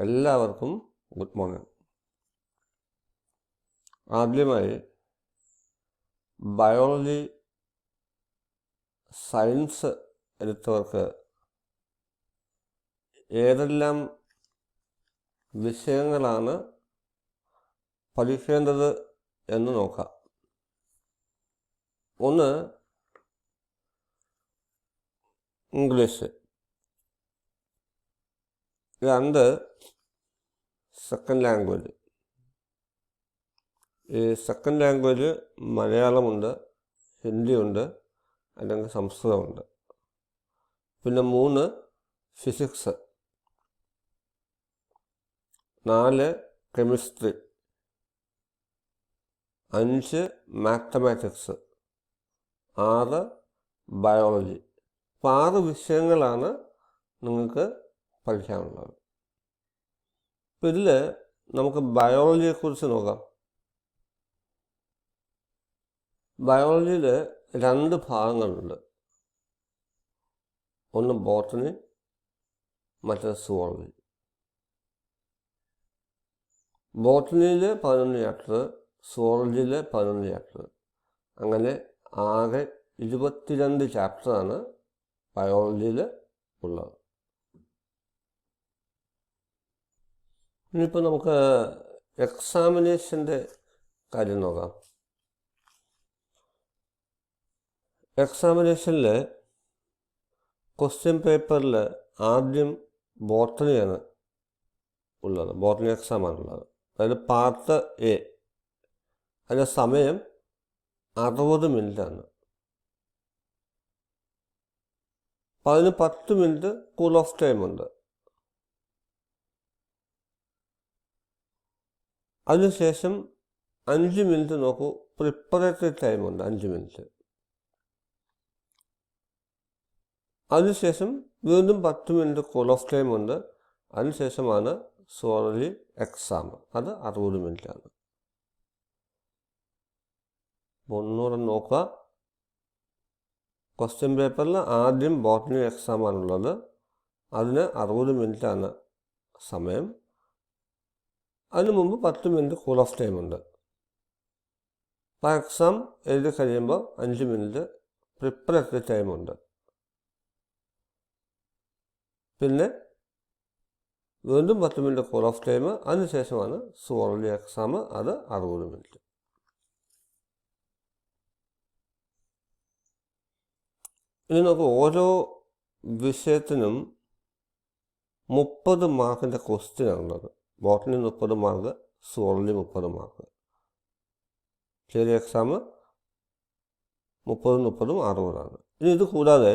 എല്ലാവർക്കും good morning. ആദ്യമായി biology science എടുത്തവർക്ക് ഏതെല്ലാം വിഷയങ്ങളാണ് പഠിക്കേണ്ടത് എന്ന് നോക്കാം. ഒന്ന്, ഇംഗ്ലീഷ്. രണ്ട്, സെക്കൻഡ് ലാംഗ്വേജ്. ഈ സെക്കൻഡ് ലാംഗ്വേജ് മലയാളമുണ്ട്, ഹിന്ദിയുണ്ട്, അല്ലെങ്കിൽ സംസ്കൃതമുണ്ട്. പിന്നെ 3, ഫിസിക്സ്. 4, കെമിസ്ട്രി. 5, മാത്തമാറ്റിക്സ്. 6, ബയോളജി. 6 വിഷയങ്ങളാണ് നിങ്ങൾക്ക് പഠിക്കാനുള്ളത്. ഇപ്പം ഇതിൽ നമുക്ക് ബയോളജിയെക്കുറിച്ച് നോക്കാം. ബയോളജിയിൽ 2 ഭാഗങ്ങളുണ്ട്. ഒന്ന് ബോട്ടണി, മറ്റേത് സുവോളജി. ബോട്ടണിയിൽ 11 ചാപ്റ്റർ, സുവോളജിയിൽ 11 ചാപ്റ്റർ. അങ്ങനെ ആകെ 22 ചാപ്റ്ററാണ് ബയോളജിയിൽ ഉള്ളത്. ഇനിയിപ്പോൾ നമുക്ക് എക്സാമിനേഷൻ്റെ കാര്യം നോക്കാം. എക്സാമിനേഷനിൽ ക്വസ്റ്റ്യൻ പേപ്പറിൽ ആദ്യം ബോട്ടണിയാണ് ഉള്ളത്. ബോട്ടണി എക്സാമാണുള്ളത്. അതായത് പാർട്ട് എ. അതിൻ്റെ സമയം 60 മിനിറ്റാണ്. അപ്പോൾ അതിന് 10 മിനിറ്റ് കൂൾ ഓഫ് ടൈമുണ്ട്. അതിനുശേഷം 5 മിനിറ്റ് നോക്കൂ, പ്രിപ്പറേറ്ററി ടൈമുണ്ട് 5 മിനിറ്റ്. അതിനുശേഷം വീണ്ടും 10 മിനിറ്റ് കൂൾ ഓഫ് ടൈമുണ്ട്. അതിനുശേഷമാണ് സുവോളജി എക്സാം. അത് 60 മിനിറ്റാണ്. ഒന്നുകൂടെ നോക്കുക. ക്വസ്റ്റ്യൻ പേപ്പറിൽ ആദ്യം ബോട്ടണി എക്സാമാണുള്ളത്. അതിന് 60 മിനിറ്റാണ് സമയം. അതിന് മുമ്പ് 10 മിനിറ്റ് കൂൾ ഓഫ് ടൈമുണ്ട്. അപ്പോൾ എക്സാം എഴുതി കഴിയുമ്പോൾ 5 മിനിറ്റ് പ്രിപ്പറേറ്ററി ടൈമുണ്ട്. പിന്നെ വീണ്ടും 10 മിനിറ്റ് കൂൾ ഓഫ് ടൈം. അതിനുശേഷമാണ് സുവോളജി എക്സാം. അത് 60 മിനിറ്റ്. ഇനി നമുക്ക് ഓരോ വിഷയത്തിനും 30 മാർക്കിൻ്റെ ക്വസ്റ്റ്യനാണുള്ളത്. Botany 30 mark, zoology 30 mark. Theory exam 30, 60. ഇനി ഇത് കൂടാതെ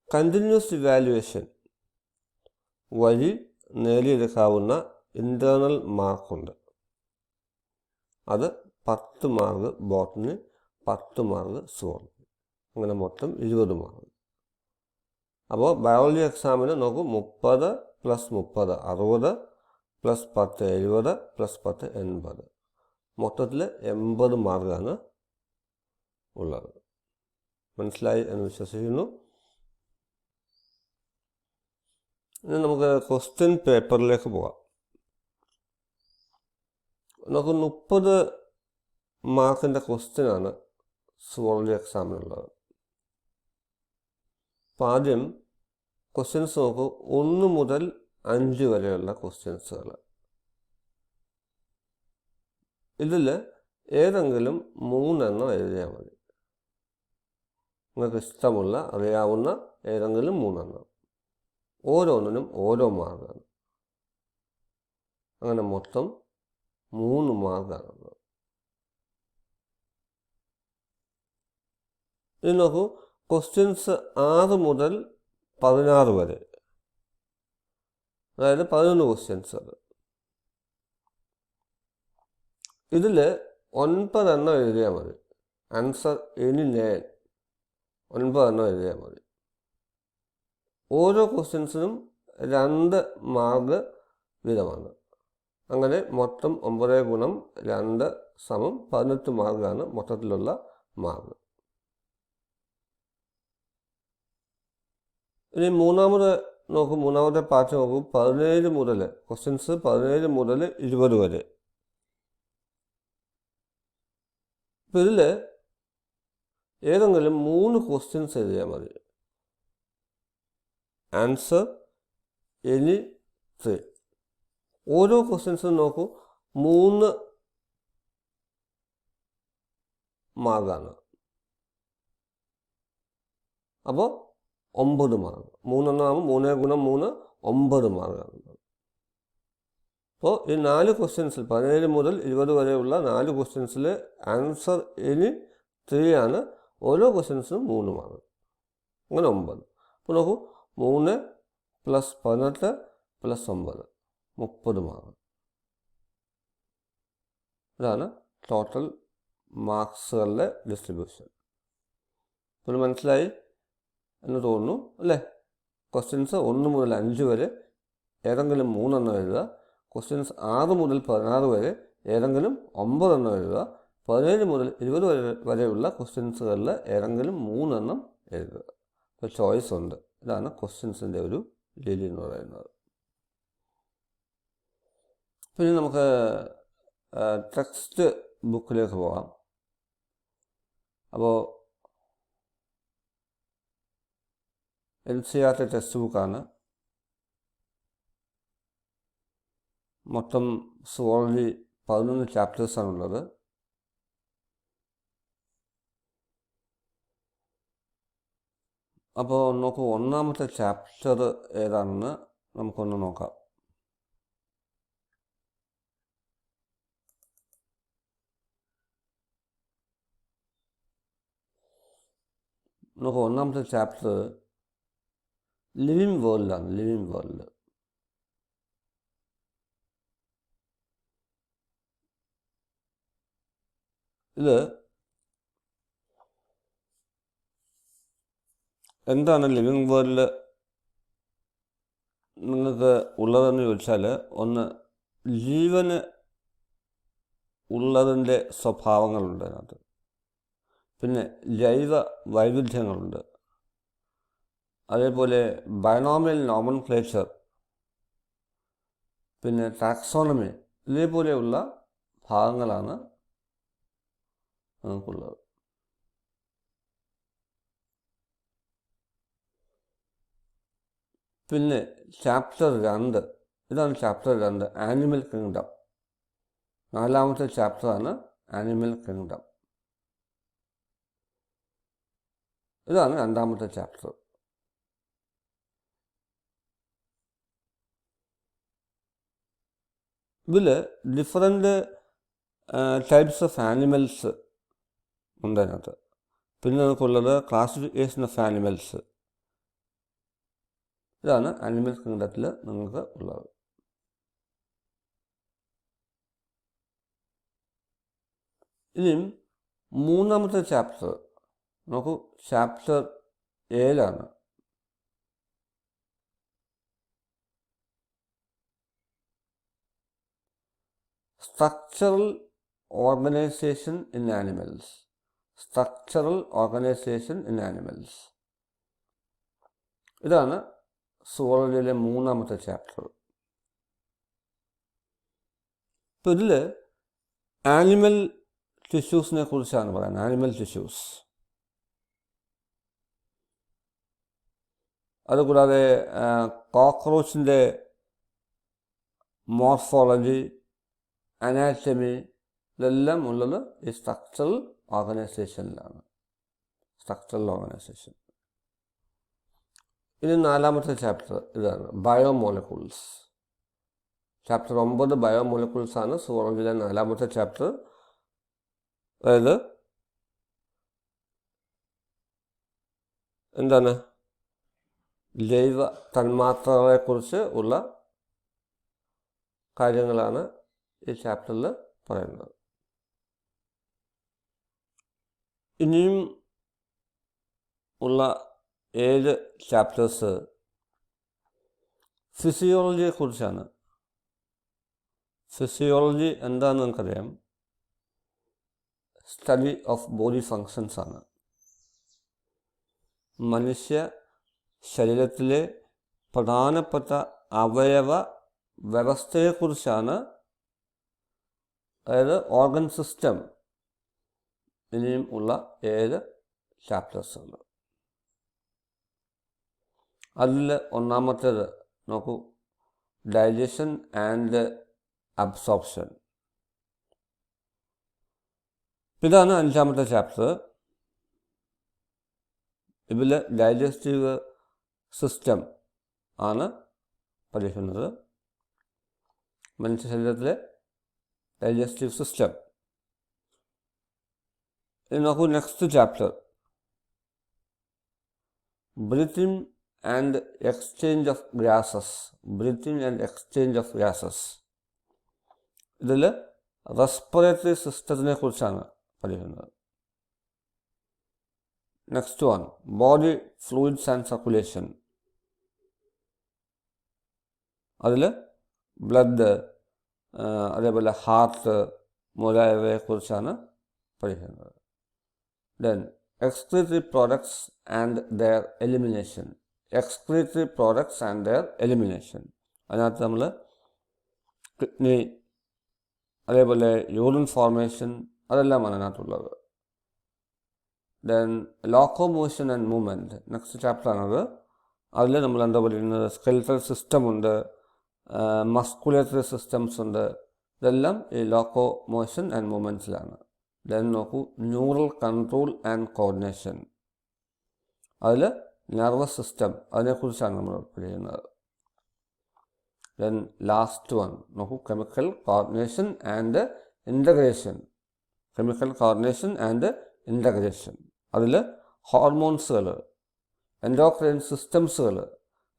കണ്ടിന്യൂസ് ഇവാലുവേഷൻ വഴി നേടിയെടുക്കാവുന്ന ഇൻറ്റേർണൽ മാർക്കുണ്ട്. അത് 10 മാർക്ക് ബോട്ടണി, 10 മാർക്ക് സുവോളജി. അങ്ങനെ മൊത്തം 20 മാർക്ക്. അപ്പോൾ ബയോളജി എക്സാമിന് നമുക്ക് 30 + 30 60 + 10 70 + 10 80. മൊത്തത്തിൽ 80 മാർക്കാണ് ഉള്ളത്. മനസ്സിലായി എന്ന് വിശ്വസിക്കുന്നു. ഇനി നമുക്ക് ക്വസ്റ്റ്യൻ പേപ്പറിലേക്ക് പോകാം. നമുക്ക് 30 മാർക്കിൻ്റെ ക്വസ്റ്റ്യനാണ് സുവോളജി എക്സാമിനുള്ളത്. അപ്പോൾ ആദ്യം ക്വസ്റ്റ്യൻസ് നോക്കൂ. 1 മുതൽ 5 വരെയുള്ള ക്വസ്റ്റ്യൻസുകൾ. ഇതിൽ ഏതെങ്കിലും 3 എഴുതിയാൽ മതി. നിങ്ങൾക്ക് ഇഷ്ടമുള്ള അറിയാവുന്ന ഏതെങ്കിലും 3. ഓരോന്നിനും ഓരോ മാർക്കാണ്. അങ്ങനെ മൊത്തം 3 മാർക്കാണുള്ളത്. ഇനി നോക്കൂ, ക്വസ്റ്റ്യൻസ് 6 മുതൽ 16 വരെ, അതായത് 11 ക്വസ്റ്റ്യൻസ്. അത് ഇതിൽ 9 എഴുതിയാൽ മതി. ആൻസർ എനി 9 എഴുതിയാൽ മതി. ഓരോ ക്വസ്റ്റ്യൻസിനും 2 മാർക്ക് വീതമാണ്. അങ്ങനെ മൊത്തം 9 × 2 = 18 മാർക്കാണ് മൊത്തത്തിലുള്ള മാർക്ക്. ഇനി മൂന്നാമത് നോക്കൂ, മൂന്നാമത്തെ പാർട്ട് നോക്കൂ. 17 മുതൽ ക്വസ്റ്റ്യൻസ് 17 മുതൽ 20 വരെ. ഇപ്പം ഇതിൽ ഏതെങ്കിലും 3 ക്വസ്റ്റ്യൻസ് എഴുതിയാൽ മതി. Answer any 3. ഓരോ ക്വസ്റ്റ്യൻസും നോക്കൂ 3 മാർക്കാണ്. അപ്പോൾ 9 മാർക്ക്. 3 ആകുമ്പോൾ 3 ഗുണം 3 9 മാർക്കാണ്. അപ്പോൾ ഈ 4 ക്വസ്റ്റ്യൻസിൽ 17 മുതൽ 20 വരെയുള്ള 4 ക്വസ്റ്റ്യൻസിൽ ആൻസർ എനി 3 ആണ്. ഓരോ ക്വസ്റ്റ്യൻസിനും 3 മാർക്ക്. അങ്ങനെ 9. അപ്പോൾ നോക്കൂ, 3 + 18 + 9 30 മാർക്ക്. ഇതാണ് ടോട്ടൽ മാർക്സുകളുടെ ഡിസ്ട്രിബ്യൂഷൻ. ഇപ്പോൾ മനസ്സിലായി എന്ന് തോന്നുന്നു അല്ലേ? ക്വസ്റ്റ്യൻസ് 1 മുതൽ 5 വരെ ഏതെങ്കിലും 3 എണ്ണം എഴുതുക. ക്വസ്റ്റ്യൻസ് 6 മുതൽ 16 വരെ ഏതെങ്കിലും 9 എണ്ണം എഴുതുക. 17 മുതൽ 20 വരെയുള്ള ക്വസ്റ്റ്യൻസുകളിൽ ഏതെങ്കിലും 3 എണ്ണം എഴുതുക. അപ്പോൾ ചോയ്സ് ഉണ്ട്. ഇതാണ് ക്വസ്റ്റ്യൻസിൻ്റെ ഒരു രീതി എന്ന് പറയുന്നത്. പിന്നെ നമുക്ക് ടെക്സ്റ്റ് ബുക്കിലേക്ക് പോകാം. അപ്പോൾ NCERT ടെക്സ്റ്റ് ബുക്കാണ്. മൊത്തം സുവോളജി 11 ചാപ്റ്റേഴ്സാണുള്ളത്. അപ്പോൾ നോക്കൂ, ഒന്നാമത്തെ ചാപ്റ്റർ ഏതാണെന്ന് നമുക്കൊന്ന് നോക്കാം. നോക്കൂ, ഒന്നാമത്തെ ചാപ്റ്റർ ലിവിങ് വേൾഡാണ്. Living world. ഇത് എന്താണ് ലിവിങ് വേൾഡ് നിങ്ങൾക്ക് ഉള്ളതെന്ന് ചോദിച്ചാൽ, ഒന്ന് ജീവന് ഉള്ളതിൻ്റെ സ്വഭാവങ്ങളുണ്ട് അതിനകത്ത്. പിന്നെ ജൈവ വൈവിധ്യങ്ങളുണ്ട്. അതേപോലെ ബയോണോമിയൽ നോമൻക്ലേച്ചർ, പിന്നെ ടാക്സോണമി, ഇതേപോലെയുള്ള ഭാഗങ്ങളാണ് നമുക്കുള്ളത്. പിന്നെ ചാപ്റ്റർ 2, ഇതാണ് ചാപ്റ്റർ 2, ആനിമൽ കിങ്ഡം. 4ാമത്തെ ചാപ്റ്ററാണ് ആനിമൽ കിങ്ഡം. ഇതാണ് 2ാമത്തെ ചാപ്റ്റർ. ഇതിൽ ഡിഫറെൻ്റ് ടൈപ്സ് ഓഫ് ആനിമൽസ് ഉണ്ട് അതിനകത്ത്. പിന്നെ നമുക്കുള്ളത് ക്ലാസിഫിക്കേഷൻ ഓഫ് ആനിമൽസ്. ഇതാണ് ആനിമൽ കിങ്ഡത്തിൽ നിങ്ങൾക്ക് ഉള്ളത്. ഇനിയും 3ാമത്തെ ചാപ്റ്റർ നോക്കൂ, chapter 7 structural organisation in animals. Structural organisation in animals. ഇതാണ് സുവോളജിയിലെ 3ാമത്തെ ചാപ്റ്റർ. ഇപ്പോൾ ഇതിൽ ആനിമൽ ടിഷ്യൂസിനെ കുറിച്ചാണ് പറയുന്നത്. Animal tissues. അതുകൂടാതെ കോക്രോച്ചിൻ്റെ മോർഫോളജി, അനാറ്റമി, ഇതെല്ലാം ഉള്ളത് ഈ സ്ട്രക്ചറൽ ഓർഗനൈസേഷനിലാണ്. Structural organisation. ഇനി 4ാമത്തെ ചാപ്റ്റർ ഇതാണ്, ബയോമോളിക്യൂൾസ്. ചാപ്റ്റർ 9 ബയോമോളിക്യൂൾസ് ആണ് സുവോളജിയിലെ 4ാമത്തെ ചാപ്റ്റർ. അതായത് എന്താണ്, ജൈവ തന്മാത്രകളെക്കുറിച്ച് ഉള്ള കാര്യങ്ങളാണ് ഈ ചാപ്റ്ററിൽ പറയുന്നത്. ഇനിയും ഉള്ള 7 ചാപ്റ്റേഴ്സ് ഫിസിയോളജിയെക്കുറിച്ചാണ്. ഫിസിയോളജി എന്താണെന്ന് നമുക്കറിയാം. സ്റ്റഡി ഓഫ് ബോഡി ഫങ്ഷൻസ് ആണ്. മനുഷ്യ ശരീരത്തിലെ പ്രധാനപ്പെട്ട അവയവ വ്യവസ്ഥയെക്കുറിച്ചാണ്, അതായത് ഓർഗൻ സിസ്റ്റം, ഇനിയും ഉള്ള 7 ചാപ്റ്റേഴ്സുകൾ. അതിൽ ഒന്നാമത്തേത് നോക്കൂ, ഡൈജഷൻ ആൻഡ് അബ്സോർപ്ഷൻ. ഇതാണ് 5ാമത്തെ ചാപ്റ്റർ. ഇതിൽ ഡൈജസ്റ്റീവ് സിസ്റ്റം ആണ് പഠിക്കുന്നത്, മനുഷ്യ ശരീരത്തിലെ ഡൈജസ്റ്റീവ് സിസ്റ്റം. ഇനി നോക്കൂ, next chapter breathing and exchange of gases. Breathing and exchange of gases. ഇതിൽ റെസ്പിറേറ്ററി സിസ്റ്റത്തിനെ കുറിച്ചാണ് പഠിക്കുന്നത്. Next one body fluids and circulation. അതിൽ ബ്ലഡ്, അതേപോലെ ഹാർട്ട് മുതലായവയെക്കുറിച്ചാണ് പഠിക്കുന്നത്. Then excretory products and their elimination. Excretory products and their elimination. അതിനകത്ത് നമ്മൾ കിഡ്നി, അതേപോലെ യൂറിൻ ഫോർമേഷൻ, അതെല്ലാമാണ് അതിനകത്തുള്ളത്. Then locomotion and movement, next ചാപ്റ്ററാണത്. അതിൽ നമ്മൾ എന്താ പറയുന്നത്, സ്കെലിറ്റൽ സിസ്റ്റം ഉണ്ട്, മസ്കുലേറ്ററി സിസ്റ്റംസ് ഉണ്ട്. ഇതെല്ലാം ഈ ലോക്കോമോഷൻ ആൻഡ് മൂവ്മെൻറ്റ്സിലാണ്. ദെൻ നോക്കൂ, ന്യൂറൽ കൺട്രോൾ ആൻഡ് കോർഡിനേഷൻ. അതിൽ നെർവസ് സിസ്റ്റം, അതിനെക്കുറിച്ചാണ് നമ്മൾ പഠിക്കുന്നത്. ദെൻ ലാസ്റ്റ് വൺ നോക്കൂ, chemical coordination and integration. Chemical coordination and integration. അതിൽ ഹോർമോൺസുകൾ, എൻഡോക്രൈൻ സിസ്റ്റംസുകൾ,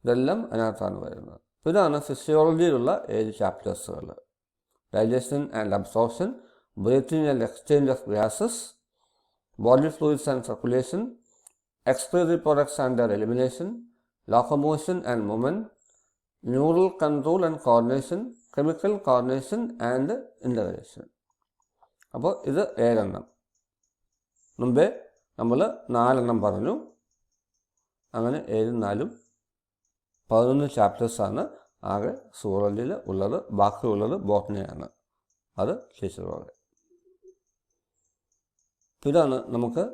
ഇതെല്ലാം അതിനകത്താണ് വരുന്നത്. ഇതാണ് ഫിസിയോളജിയിലുള്ള 7 ചാപ്റ്റേഴ്സുകൾ. Digestion and absorption, breathing and exchange of gases, body fluids and circulation, excretory products and their elimination, locomotion and movement, neural control and coordination, chemical coordination and integration. അപ്പോൾ ഇത് 7 മുമ്പേ നമ്മൾ 4 പറഞ്ഞു. അങ്ങനെ 7 4 11 ചാപ്റ്റേഴ്സാണ് ആകെ സുവോളജിയിൽ ഉള്ളത്. ബാക്കിയുള്ളത് ബോട്ടണിയാണ്. അത് ടീച്ചർ പറയും. ഇതാണ് നമുക്ക്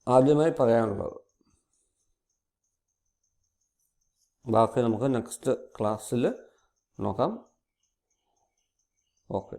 ആദ്യമായി പറയാനുള്ളത്. ബാക്കി നമുക്ക് നെക്സ്റ്റ് ക്ലാസ്സിൽ നോക്കാം. ഓക്കെ.